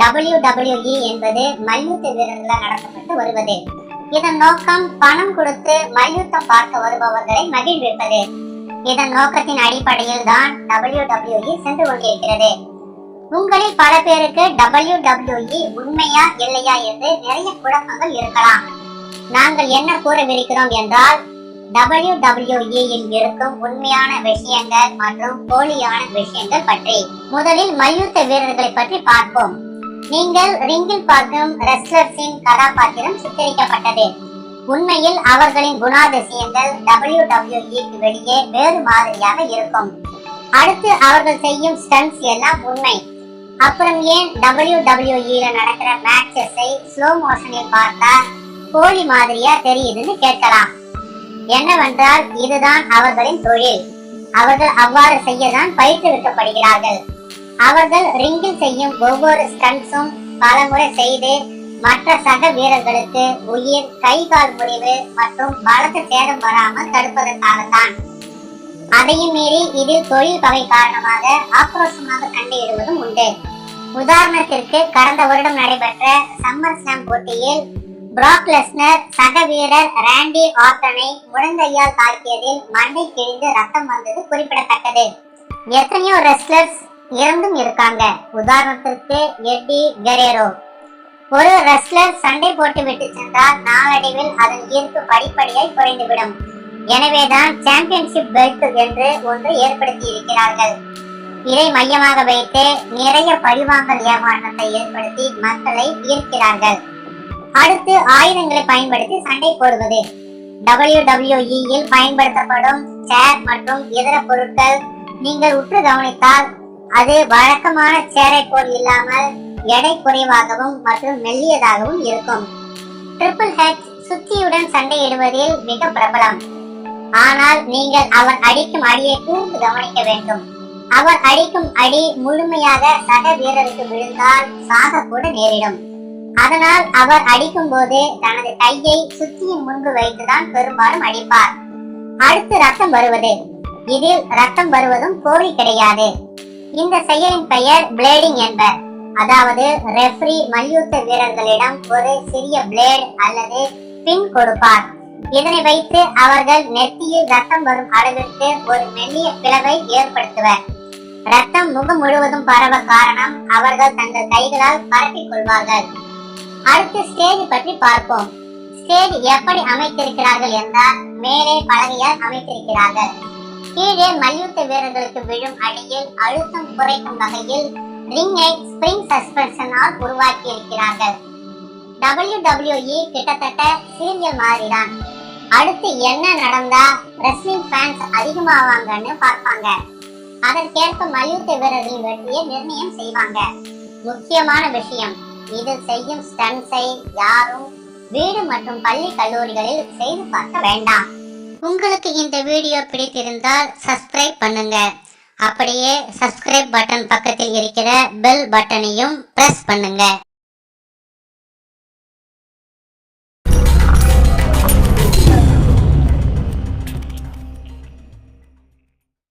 WWE என்பது மல்யுத்த வீரர்களால் நடத்தப்பட்டு வருவது. இதன் நோக்கம் பணம் கொடுத்து மல்யுத்தம் பார்க்க வருபவர்களை மகிழ்விப்பது. இதன் நோக்கத்தின் அடிப்படையில் தான் WWE சென்று கொண்டிருக்கிறது. உங்களில் பல பேருக்கு WWE உண்மையா இல்லையா என்று நிறைய குழப்பங்கள் இருக்கலாம். நாங்கள் என்ன கூறவிருக்கிறோம் என்றால், WWE இல் இருக்கும் உண்மையான விஷயங்கள் மற்றும் போலியான விஷயங்கள் பற்றி. முதலில் மல்யுத்த வீரர்களை பற்றி பார்ப்போம். நீங்கள் ரிங்கில் பார்க்கும் ரெஸ்லர்ஸின் கதாபாத்திரம் சித்தரிக்கப்பட்டது. உண்மையில் அவர்களின் குணாதிசயங்கள் WWE வெளியே வேறு மாதிரியாக இருக்கும். அடுத்து அவர்கள் செய்யும் ஸ்டன்ட்ஸ் எல்லாம் உண்மை. அப்புறம் ஏன் WWE நடக்கிற மேட்சஸை ஸ்லோ மோஷனில் பார்த்தா போலி மாதிரியா தெரியுதுன்னு கேட்கலாம். என்னவென்றால் இதுதான் அவர்களின் தொழில். அவர்கள் அவ்வாறு செய்யதான் பயிற்றுவிக்கப்படுகிறார்கள். அவர்கள் ரிங்கில் செய்யும் ஒவ்வொரு ஸ்டன்ட்ஸும் பல முறை செய்து மற்ற சக வீரர்களுக்கு உயிர், கை கால் முறிவு மற்றும் பலத்த சேதம் வராமல் தடுப்பதற்காகத்தான். அதையும் மீறி இதில் தொழில் பகை காரணமாக ஆக்ரோஷமாக சண்டையிடுவதும் உண்டு. உதாரணத்திற்கு கடந்த வருடம் நடைபெற்ற சம்மர் ஸ்லாம் போட்டியில் பிராக் லெஸ்னர் சக வீரர் ராண்டி ஆர்டனை முழங்கையால் தாக்கியதில் மண்டை கிழிந்து ரத்தம் வந்தது குறிப்பிடத்தக்கது. எத்தனையோ ரெஸ்லர்ஸ் இறந்தும் இருக்காங்க. உதாரணத்திற்கு எட்டி கெரேரோ. ஒரு ரெஸ்லர் சண்டை போட்டு விட்டு சென்றால் நாளடைவில் அதன் ஈர்ப்பு படிப்படியாய் குறைந்துவிடும். எனவேதான் சாம்பியன்ஷிப் பெல்ட் என்று ஒன்று ஏற்படுத்தி இருக்கிறார்கள். இதை மையமாக வைத்து நிறைய பழிவாங்கல் ஏமாற்றத்தை ஏற்படுத்தி மக்களை ஈர்க்கிறார்கள். அடுத்து ஆயுதங்களை பயன்படுத்தி சண்டை போடுவது. WWE இல் பயன்படுத்தப்படும் சேர் மற்றும் இதர பொருட்கள் நீங்கள் உற்று கவனித்தால் அது வழக்கமான சேரை போல் இல்லாமல் எடை குறைவாகவும் மற்றும் மெல்லியதாகவும் இருக்கும். ட்ரிபிள் ஹெச் சுத்தியுடன் சண்டையிடுவதில் மிக பிரபலம். ஆனால் நீங்கள் அவர் அடிக்கும் அடியை கூர்ந்து கவனிக்க வேண்டும். அவர் அடிக்கும் அடி முழுமையாக சக வீரருக்கு விழுந்தால் சாக கூட நேரிடும். அதனால் அவர் அடிக்கும் போது தனது கையை சுத்தியின் முன்பு வைத்துதான் பெரும்பாலும் அடிப்பார். அடுத்து ரத்தம் வருவது. இதில் ரத்தம் வருவதும் போலி கிடையாது. இந்த செயலின் பெயர் பிளேடிங் என்பர். அதாவது ரெஃப்ரி மல்யுத்த வீரர்களிடம் ஒரு சிறிய பிளேட் அல்லது பின் கொடுப்பார். இதனை வைத்து அவர்கள் நெத்தியில் ரத்தம் வரும் அளவிற்கு ஒரு மெல்லிய பிளவை ஏற்படுத்துவர். ரத்தம் முகம் முழுவதும் பரவ காரணம் அவர்கள் தங்கள் கைகளால் பரப்பிக் கொள்வார்கள். அடுத்து ஸ்டேஜ் பற்றி பார்ப்போம். ஸ்டேஜ் எப்படி அமைத்திருக்கிறார்கள் என்றால் மேலே பலகையால் அமைத்திருக்கிறார்கள். கீழே மல்யுத்த வீரர்களுக்கு விழும் அடியில் அழுத்தம் குறைக்கும் வகையில் ரிங்கை ஸ்பிரிங் சஸ்பென்ஷனால் உருவாக்கி இருக்கிறார்கள். WWE கிட்டத்தட்ட சீரியல் மாதிரிதான். அடுத்து என்ன நடந்தா ரெஸ்லிங் ஃபேன்ஸ் அதிகமாவாங்கன்னு பார்ப்பாங்க. அதற்கேற்ப மல்யுத்த வீரர்களின் வெற்றியை நிர்ணயம் செய்வாங்க. முக்கியமான விஷயம், இதில் செய்யும் ஸ்டன்ட்ஸை யாரும் வீடு மற்றும் பள்ளி கல்லூரிகளில் செய்து பார்க்க வேண்டாம். உங்களுக்கு இந்த வீடியோ பிடித்திருந்தால் சப்ஸ்கிரைப் பண்ணுங்க. அப்படியே சப்ஸ்கிரைப் பட்டன் பக்கத்தில் இருக்கிற பெல் பட்டனையும் பிரஸ் பண்ணுங்க.